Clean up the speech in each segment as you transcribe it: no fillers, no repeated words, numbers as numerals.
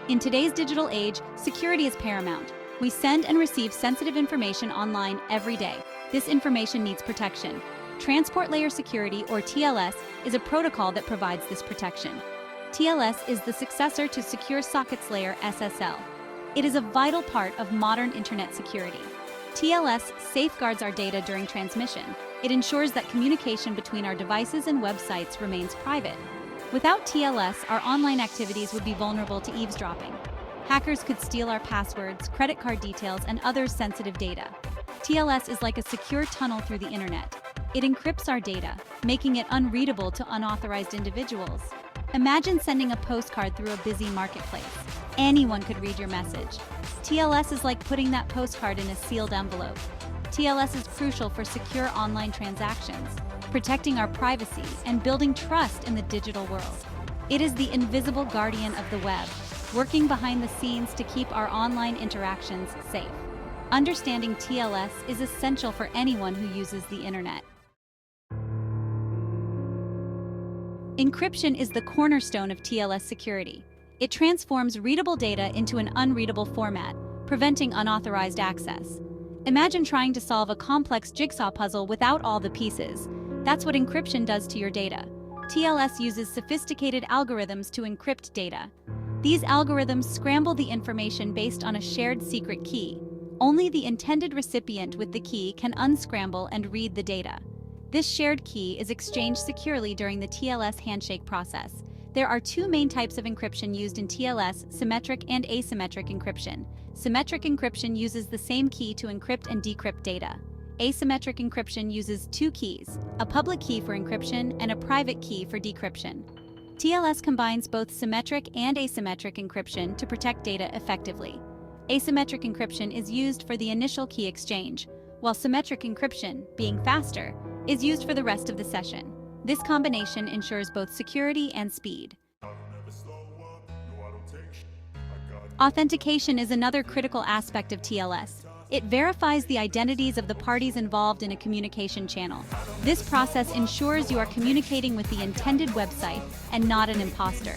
In today's digital age, security is paramount. We send and receive sensitive information online every day. This information needs protection. Transport Layer Security, or TLS, is a protocol that provides this protection. TLS is the successor to Secure Sockets Layer (SSL). It is a vital part of modern internet security. TLS safeguards our data during transmission. It ensures that communication between our devices and websites remains private. Without TLS, our online activities would be vulnerable to eavesdropping. Hackers could steal our passwords, credit card details, and other sensitive data. TLS is like a secure tunnel through the internet. It encrypts our data, making it unreadable to unauthorized individuals. Imagine sending a postcard through a busy marketplace. Anyone could read your message. TLS is like putting that postcard in a sealed envelope. TLS is crucial for secure online transactions, protecting our privacy and building trust in the digital world. It is the invisible guardian of the web, working behind the scenes to keep our online interactions safe. Understanding TLS is essential for anyone who uses the internet. Encryption is the cornerstone of TLS security. It transforms readable data into an unreadable format, preventing unauthorized access. Imagine trying to solve a complex jigsaw puzzle without all the pieces. That's what encryption does to your data. TLS uses sophisticated algorithms to encrypt data. These algorithms scramble the information based on a shared secret key. Only the intended recipient with the key can unscramble and read the data. This shared key is exchanged securely during the TLS handshake process. There are two main types of encryption used in TLS: symmetric and asymmetric encryption. Symmetric encryption uses the same key to encrypt and decrypt data. Asymmetric encryption uses two keys, a public key for encryption and a private key for decryption. TLS combines both symmetric and asymmetric encryption to protect data effectively. Asymmetric encryption is used for the initial key exchange, while symmetric encryption, being faster, is used for the rest of the session. This combination ensures both security and speed. Authentication is another critical aspect of TLS. It verifies the identities of the parties involved in a communication channel. This process ensures you are communicating with the intended website and not an imposter.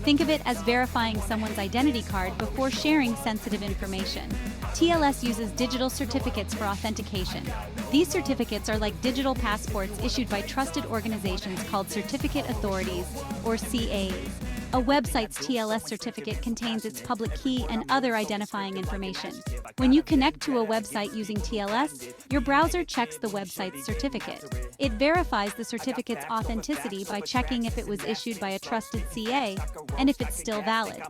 Think of it as verifying someone's identity card before sharing sensitive information. TLS uses digital certificates for authentication. These certificates are like digital passports issued by trusted organizations called certificate authorities, or CAs. A website's TLS certificate contains its public key and other identifying information. When you connect to a website using TLS, your browser checks the website's certificate. It verifies the certificate's authenticity by checking if it was issued by a trusted CA and if it's still valid.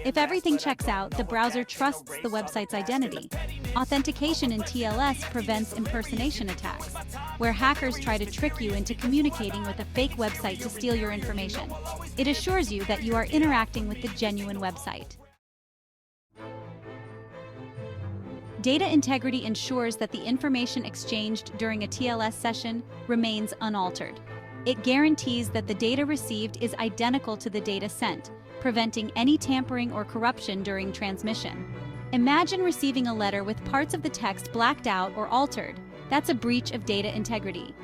If everything checks out, the browser trusts the website's identity. Authentication in TLS prevents impersonation attacks, where hackers try to trick you into communicating with a fake website to steal your information. It assures you that you are interacting with the genuine website. Data integrity ensures that the information exchanged during a TLS session remains unaltered. It guarantees that the data received is identical to the data sent, preventing any tampering or corruption during transmission. Imagine receiving a letter with parts of the text blacked out or altered. That's a breach of data integrity.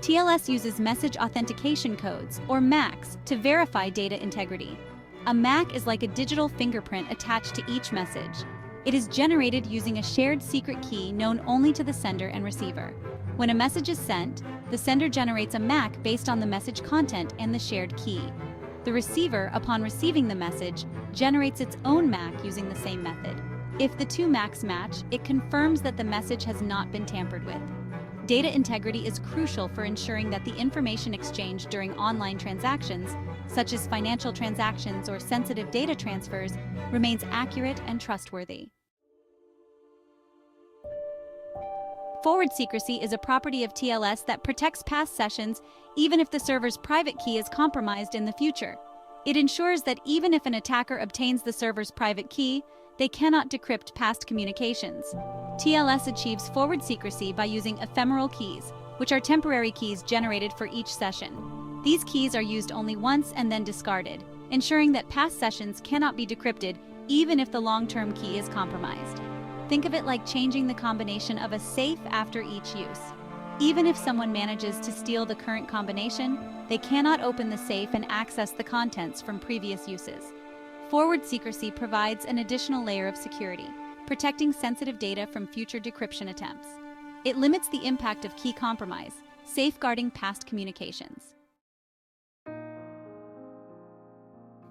TLS uses message authentication codes, or MACs, to verify data integrity. A MAC is like a digital fingerprint attached to each message. It is generated using a shared secret key known only to the sender and receiver. When a message is sent, the sender generates a MAC based on the message content and the shared key. The receiver, upon receiving the message, generates its own MAC using the same method. If the two MACs match, it confirms that the message has not been tampered with. Data integrity is crucial for ensuring that the information exchanged during online transactions, such as financial transactions or sensitive data transfers, remains accurate and trustworthy. Forward secrecy is a property of TLS that protects past sessions even if the server's private key is compromised in the future. It ensures that even if an attacker obtains the server's private key, they cannot decrypt past communications. TLS achieves forward secrecy by using ephemeral keys, which are temporary keys generated for each session. These keys are used only once and then discarded, ensuring that past sessions cannot be decrypted even if the long-term key is compromised. Think of it like changing the combination of a safe after each use. Even if someone manages to steal the current combination, they cannot open the safe and access the contents from previous uses. Forward secrecy provides an additional layer of security, protecting sensitive data from future decryption attempts. It limits the impact of key compromise, safeguarding past communications.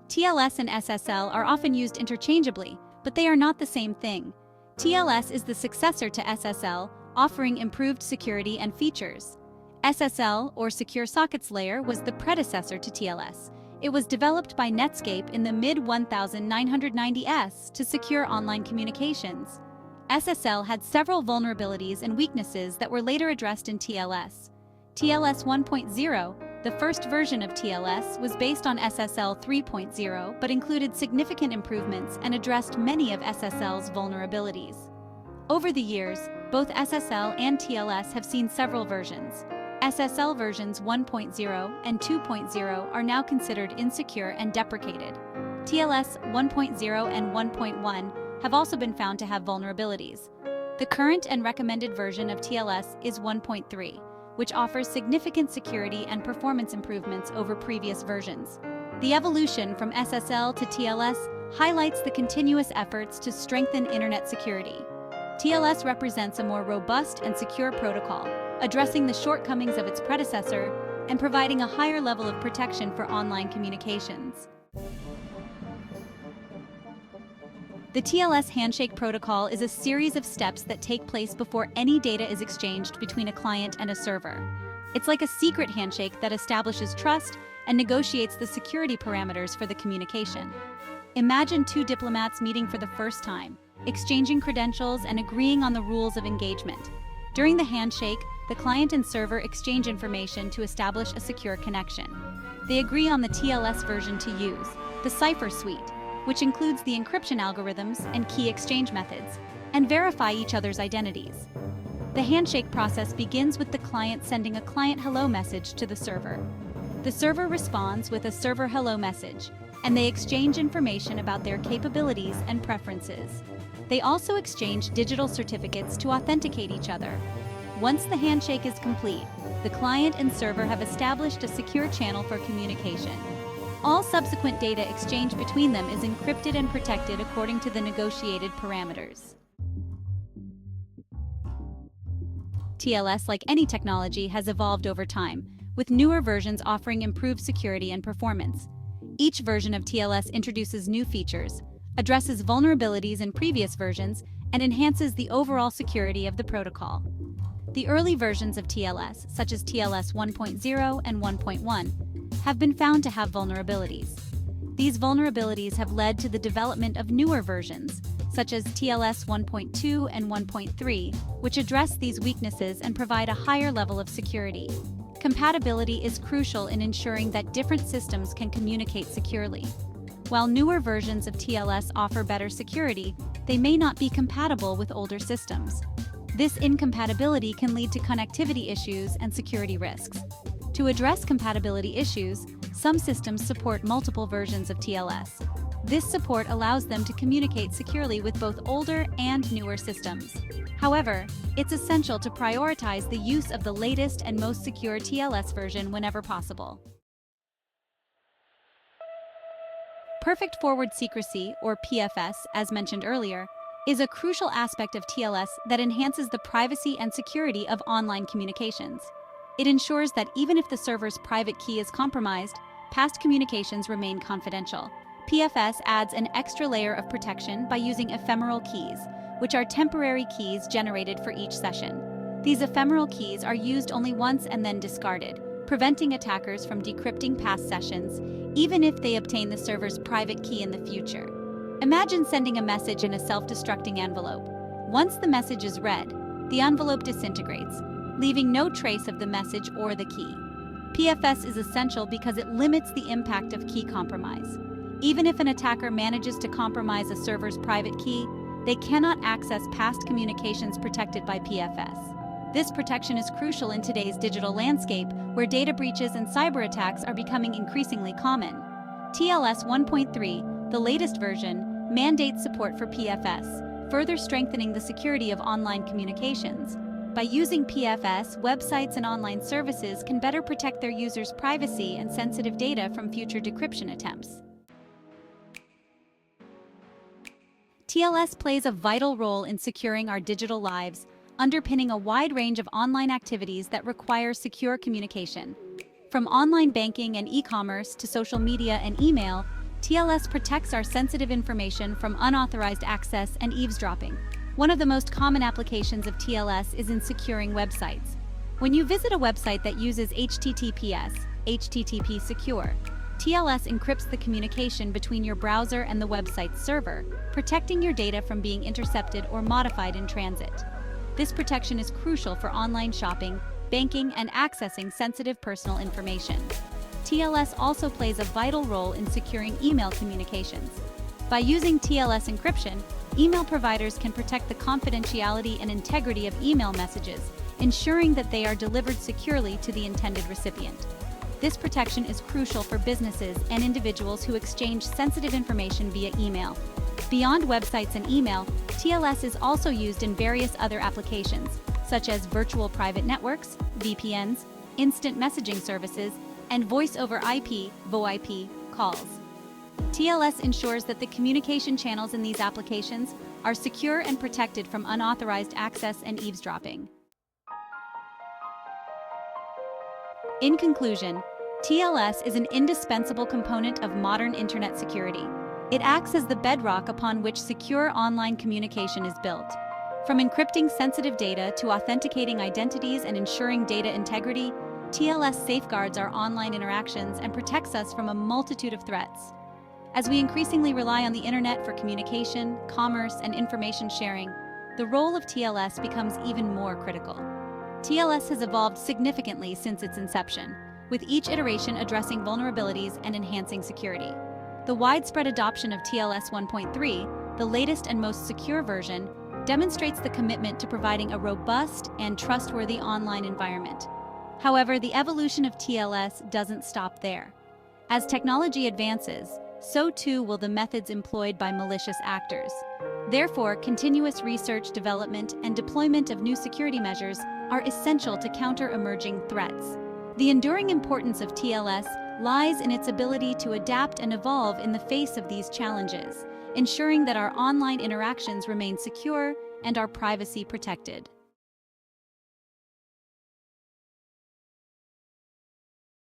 TLS and SSL are often used interchangeably, but they are not the same thing. TLS is the successor to SSL, offering improved security and features. SSL, or Secure Sockets Layer, was the predecessor to TLS. It was developed by Netscape in the mid-1990s to secure online communications. SSL had several vulnerabilities and weaknesses that were later addressed in TLS. TLS 1.0, the first version of TLS, was based on SSL 3.0 but included significant improvements and addressed many of SSL's vulnerabilities. Over the years, both SSL and TLS have seen several versions. SSL versions 1.0 and 2.0 are now considered insecure and deprecated. TLS 1.0 and 1.1 have also been found to have vulnerabilities. The current and recommended version of TLS is 1.3, which offers significant security and performance improvements over previous versions. The evolution from SSL to TLS highlights the continuous efforts to strengthen internet security. TLS represents a more robust and secure protocol, addressing the shortcomings of its predecessor and providing a higher level of protection for online communications. The TLS handshake protocol is a series of steps that take place before any data is exchanged between a client and a server. It's like a secret handshake that establishes trust and negotiates the security parameters for the communication. Imagine two diplomats meeting for the first time, exchanging credentials and agreeing on the rules of engagement. During the handshake, the client and server exchange information to establish a secure connection. They agree on the TLS version to use, the cipher suite, which includes the encryption algorithms and key exchange methods, and verify each other's identities. The handshake process begins with the client sending a client hello message to the server. The server responds with a server hello message, and they exchange information about their capabilities and preferences. They also exchange digital certificates to authenticate each other. Once the handshake is complete, the client and server have established a secure channel for communication. All subsequent data exchanged between them is encrypted and protected according to the negotiated parameters. TLS, like any technology, has evolved over time, with newer versions offering improved security and performance. Each version of TLS introduces new features, addresses vulnerabilities in previous versions, and enhances the overall security of the protocol. The early versions of TLS, such as TLS 1.0 and 1.1, have been found to have vulnerabilities. These vulnerabilities have led to the development of newer versions, such as TLS 1.2 and 1.3, which address these weaknesses and provide a higher level of security. Compatibility is crucial in ensuring that different systems can communicate securely. While newer versions of TLS offer better security, they may not be compatible with older systems. This incompatibility can lead to connectivity issues and security risks. To address compatibility issues, some systems support multiple versions of TLS. This support allows them to communicate securely with both older and newer systems. However, it's essential to prioritize the use of the latest and most secure TLS version whenever possible. Perfect forward secrecy, or PFS, as mentioned earlier, is a crucial aspect of TLS that enhances the privacy and security of online communications. It ensures that even if the server's private key is compromised, past communications remain confidential. PFS adds an extra layer of protection by using ephemeral keys, which are temporary keys generated for each session. These ephemeral keys are used only once and then discarded, preventing attackers from decrypting past sessions, even if they obtain the server's private key in the future. Imagine sending a message in a self-destructing envelope. Once the message is read, the envelope disintegrates, leaving no trace of the message or the key. PFS is essential because it limits the impact of key compromise. Even if an attacker manages to compromise a server's private key, they cannot access past communications protected by PFS. This protection is crucial in today's digital landscape, where data breaches and cyber attacks are becoming increasingly common. TLS 1.3, the latest version, mandates support for PFS, further strengthening the security of online communications. By using PFS, websites and online services can better protect their users' privacy and sensitive data from future decryption attempts. TLS plays a vital role in securing our digital lives, underpinning a wide range of online activities that require secure communication. From online banking and e-commerce to social media and email, TLS protects our sensitive information from unauthorized access and eavesdropping. One of the most common applications of TLS is in securing websites. When you visit a website that uses HTTP secure, TLS encrypts the communication between your browser and the website's server, protecting your data from being intercepted or modified in transit. This protection is crucial for online shopping, banking, and accessing sensitive personal information. TLS also plays a vital role in securing email communications. By using TLS encryption, email providers can protect the confidentiality and integrity of email messages, ensuring that they are delivered securely to the intended recipient. This protection is crucial for businesses and individuals who exchange sensitive information via email. Beyond websites and email, TLS is also used in various other applications, such as virtual private networks, VPNs, instant messaging services, and voice-over IP (VoIP) calls. TLS ensures that the communication channels in these applications are secure and protected from unauthorized access and eavesdropping. In conclusion, TLS is an indispensable component of modern internet security. It acts as the bedrock upon which secure online communication is built. From encrypting sensitive data to authenticating identities and ensuring data integrity, TLS safeguards our online interactions and protects us from a multitude of threats. As we increasingly rely on the internet for communication, commerce, and information sharing, the role of TLS becomes even more critical. TLS has evolved significantly since its inception, with each iteration addressing vulnerabilities and enhancing security. The widespread adoption of TLS 1.3, the latest and most secure version, demonstrates the commitment to providing a robust and trustworthy online environment. However, the evolution of TLS doesn't stop there. As technology advances, so too will the methods employed by malicious actors. Therefore, continuous research, development, and deployment of new security measures are essential to counter emerging threats. The enduring importance of TLS lies in its ability to adapt and evolve in the face of these challenges, ensuring that our online interactions remain secure and our privacy protected.